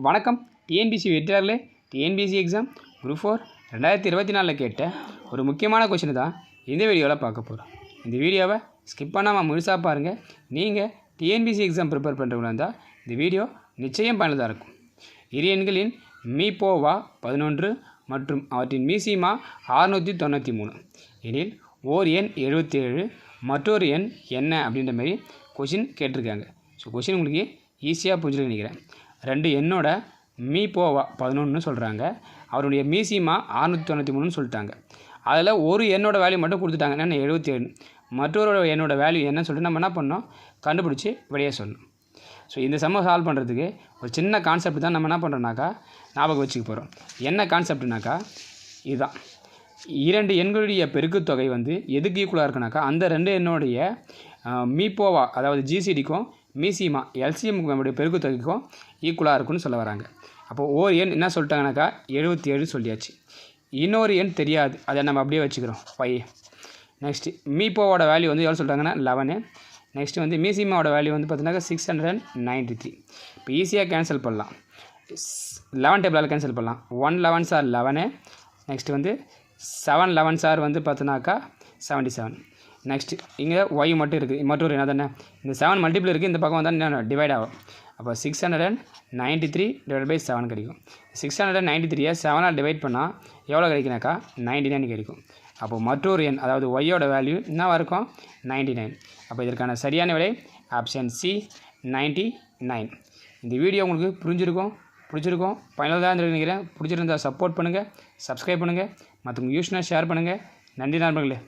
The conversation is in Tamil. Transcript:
வணக்கம். டிஎன்பிசி வெற்றியாளர்களே, டிஎன்பிசி எக்ஸாம் குரூப் 4 2024 கேட்ட ஒரு முக்கியமான கொஷினை தான் இந்த வீடியோவில் பார்க்க போகிறோம். இந்த வீடியோவை ஸ்கிப் பண்ணாமல் முழுசாக பாருங்கள். நீங்கள் டிஎன்பிசி எக்ஸாம் ப்ரிப்பேர் பண்ணுறவங்களா இருந்தால் இந்த வீடியோ நிச்சயம் பயனுள்ளதாக இருக்கும். இரு எண்களின் மீபோவா 11 மற்றும் அவற்றின் மீசிமா 693 எனில் ஓர் எண் 77, மற்றொரு எண் என்ன அப்படின்ற மாதிரி கொஷின் கேட்டிருக்காங்க. ஸோ கொஷின் உங்களுக்கு ஈஸியாக புரிஞ்சுன்னு நினைக்கிறேன். ரெண்டு எண்ணோட மீபோவா 11 சொல்கிறாங்க, அவருடைய மீசிமா 693 சொல்லிட்டாங்க. அதில் ஒரு எண்ணோட வேல்யூ மட்டும் கொடுத்துட்டாங்க, என்னென்ன 77. மற்றொரு எண்ணோட வேல்யூ என்னன்னு சொல்லிட்டு நம்ம என்ன பண்ணோம், கண்டுபிடிச்சி வெளியே சொல்லணும். ஸோ இந்த சம்ம சால்வ் பண்ணுறதுக்கு ஒரு சின்ன கான்செப்ட் தான் நம்ம என்ன பண்ணுறோம்னாக்கா ஞாபகம் வச்சுக்க போகிறோம். என்ன கான்செப்ட்னாக்கா இதுதான், இரண்டு எண்களுடைய பெருக்குத்தொகை வந்து எதுக்கு ஈக்குவலாக இருக்குனாக்கா அந்த ரெண்டு எண்ணுடைய மீபோவா அதாவது ஜிசிடிக்கும் மீசிமா எல்சிஎம்க்கு நம்முடைய பெருக்குத்தொகைக்கும் ஈக்குவலாக இருக்குன்னு சொல்ல வராங்க. அப்போது ஒரு எண் என்ன சொல்லிட்டாங்கனாக்கா 77 சொல்லியாச்சு. இன்னொரு எண் தெரியாது, அதை நம்ம அப்படியே வச்சுக்கிறோம் 5. நெக்ஸ்ட்டு மீபோவோட வேல்யூ வந்து எவ்வளோ சொல்லிட்டாங்கன்னா 11. நெக்ஸ்ட்டு வந்து மீசிமாவோட வேல்யூ வந்து பார்த்தீங்கன்னா 693. இப்போ ஈஸியாக கேன்சல் பண்ணலாம், 11 டேபிளால் கேன்சல் பண்ணலாம். 1 11s are 11. நெக்ஸ்ட்டு வந்து 7 11s are வந்து பார்த்தினாக்கா 77. நெக்ஸ்ட் இங்கே ஒய் மட்டும் இருக்குது, மற்றொரு என்ன தானே இந்த 7 மல்டிபிள் இருக்குது, இந்த பக்கம் வந்து என்ன டிவைட் ஆகும். அப்போ 693 டிவைட் பை 7 கிடைக்கும். 693 7ஆல் டிவைட் பண்ணால் எவ்வளோ கிடைக்குனாக்கா 99 கிடைக்கும். அப்போது மற்றொரு எண் அதாவது ஒய்யோட வேல்யூ என்னவாக இருக்கும் 99. அப்போ இதற்கான சரியான விடை ஆப்ஷன் சி 99. இந்த வீடியோ உங்களுக்கு பிடிச்சிருக்கும் பயனுள்ளதாக இருந்திருக்கு நினைக்கிறேன். பிடிச்சிருந்தால் சப்போர்ட் பண்ணுங்கள், சப்ஸ்கிரைப் பண்ணுங்கள், மற்றவங்க யூஸ்னால் ஷேர் பண்ணுங்கள். நன்றி நண்பர்களே.